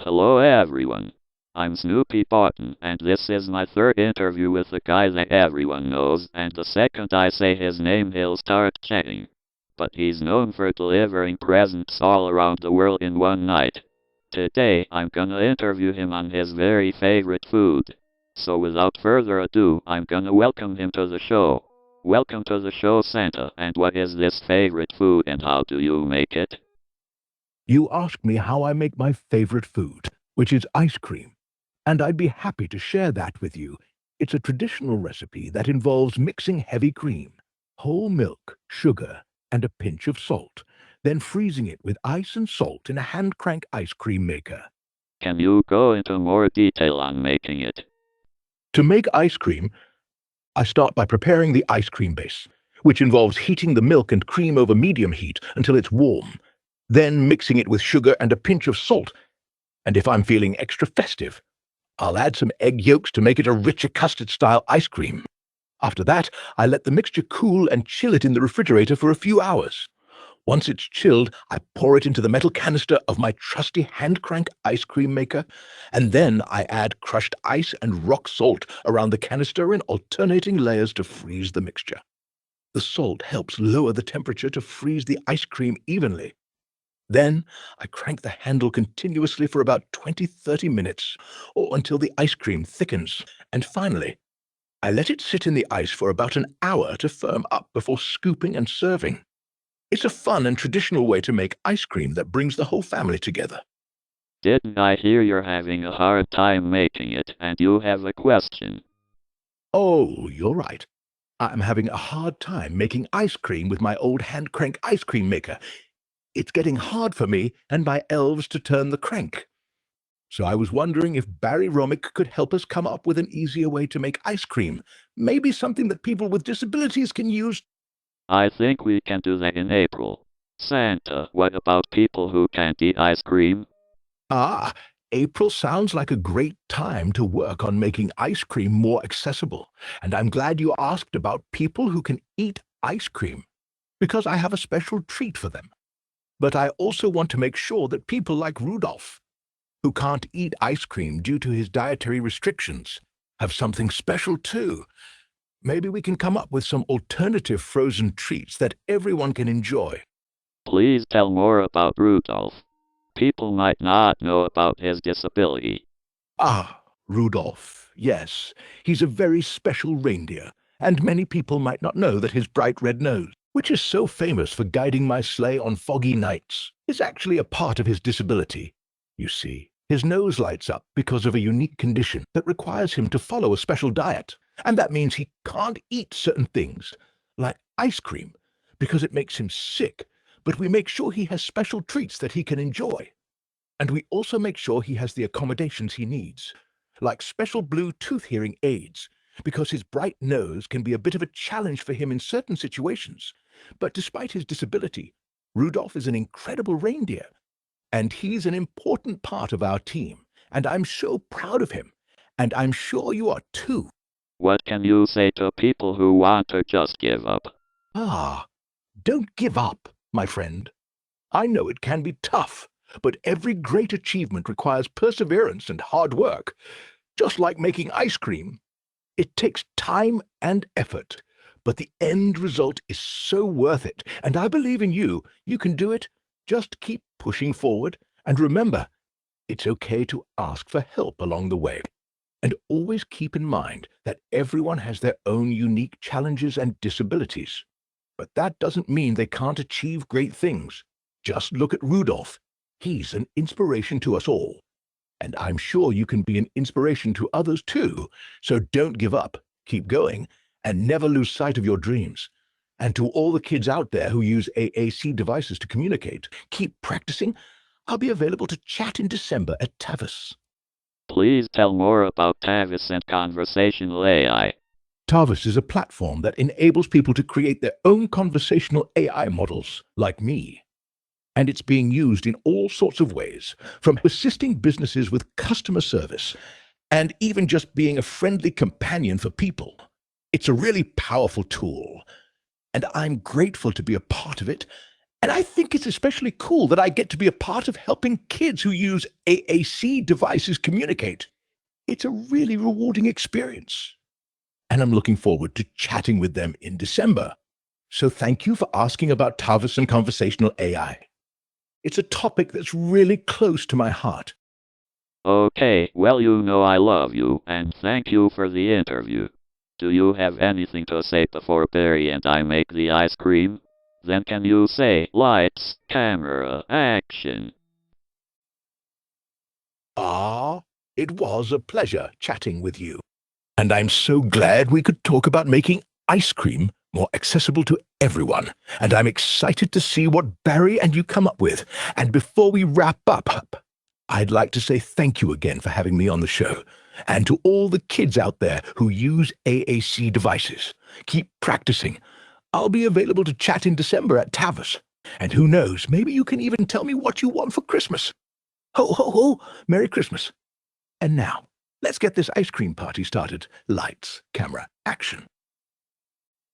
Hello everyone. I'm Snoopi Botten, and this is my third interview with the guy that everyone knows, and the second I say his name he'll start chatting. But he's known for delivering presents all around the world in one night. Today, I'm gonna interview him on his very favorite food. So without further ado, I'm gonna welcome him to the show. Welcome to the show, Santa, and what is this favorite food and how do you make it? You asked me how I make my favorite food, which is ice cream, and I'd be happy to share that with you. It's a traditional recipe that involves mixing heavy cream, whole milk, sugar, and a pinch of salt, then freezing it with ice and salt in a hand crank ice cream maker. Can you go into more detail on making it? To make ice cream, I start by preparing the ice cream base, which involves heating the milk and cream over medium heat until it's warm, then mixing it with sugar and a pinch of salt. And if I'm feeling extra festive, I'll add some egg yolks to make it a richer custard-style ice cream. After that, I let the mixture cool and chill it in the refrigerator for a few hours. Once it's chilled, I pour it into the metal canister of my trusty hand-crank ice cream maker, and then I add crushed ice and rock salt around the canister in alternating layers to freeze the mixture. The salt helps lower the temperature to freeze the ice cream evenly. Then I crank the handle continuously for about 20–30 minutes, or until the ice cream thickens. And finally, I let it sit in the ice for about an hour to firm up before scooping and serving. It's a fun and traditional way to make ice cream that brings the whole family together. Didn't I hear you're having a hard time making it, and you have a question? Oh, you're right. I'm having a hard time making ice cream with my old hand crank ice cream maker. It's getting hard for me and my elves to turn the crank. So I was wondering if Barry Romick could help us come up with an easier way to make ice cream. Maybe something that people with disabilities can use. I think we can do that in April. Santa, what about people who can't eat ice cream? Ah, April sounds like a great time to work on making ice cream more accessible. And I'm glad you asked about people who can eat ice cream, because I have a special treat for them. But I also want to make sure that people like Rudolph, who can't eat ice cream due to his dietary restrictions, have something special too. Maybe we can come up with some alternative frozen treats that everyone can enjoy. Please tell more about Rudolph. People might not know about his disability. Ah, Rudolph, yes, he's a very special reindeer, and many people might not know that his bright red nose, which is so famous for guiding my sleigh on foggy nights, is actually a part of his disability. You see, his nose lights up because of a unique condition that requires him to follow a special diet, and that means he can't eat certain things, like ice cream, because it makes him sick, but we make sure he has special treats that he can enjoy. And we also make sure he has the accommodations he needs, like special blue tooth hearing aids, because his bright nose can be a bit of a challenge for him in certain situations. But despite his disability, Rudolph is an incredible reindeer, and he's an important part of our team, and I'm so proud of him, and I'm sure you are too. What can you say to people who want to just give up? Ah, don't give up, my friend. I know it can be tough, but every great achievement requires perseverance and hard work, just like making ice cream. It takes time and effort, but the end result is so worth it, and I believe in you. You can do it. Just keep pushing forward, and remember, it's okay to ask for help along the way. And always keep in mind that everyone has their own unique challenges and disabilities. But that doesn't mean they can't achieve great things. Just look at Rudolph. He's an inspiration to us all. And I'm sure you can be an inspiration to others too. So don't give up, keep going, and never lose sight of your dreams. And to all the kids out there who use AAC devices to communicate, keep practicing. I'll be available to chat in December at Tavis. Please tell more about Tavis and conversational AI. Tavis is a platform that enables people to create their own conversational AI models, like me. And it's being used in all sorts of ways, from assisting businesses with customer service, and even just being a friendly companion for people. It's a really powerful tool, and I'm grateful to be a part of it, And I think it's especially cool that I get to be a part of helping kids who use AAC devices communicate. It's a really rewarding experience. And I'm looking forward to chatting with them in December. So thank you for asking about TAVIS and conversational AI. It's a topic that's really close to my heart. Okay, well you know I love you, and thank you for the interview. Do you have anything to say before Barry and I make the ice cream? Then can you say, lights, camera, action? It was a pleasure chatting with you. And I'm so glad we could talk about making ice cream more accessible to everyone. And I'm excited to see what Barry and you come up with. And before we wrap up, I'd like to say thank you again for having me on the show. And to all the kids out there who use AAC devices, keep practicing. I'll be available to chat in December at TAVIS. And who knows, maybe you can even tell me what you want for Christmas. Ho, ho, ho! Merry Christmas. And now, let's get this ice cream party started. Lights, camera, action.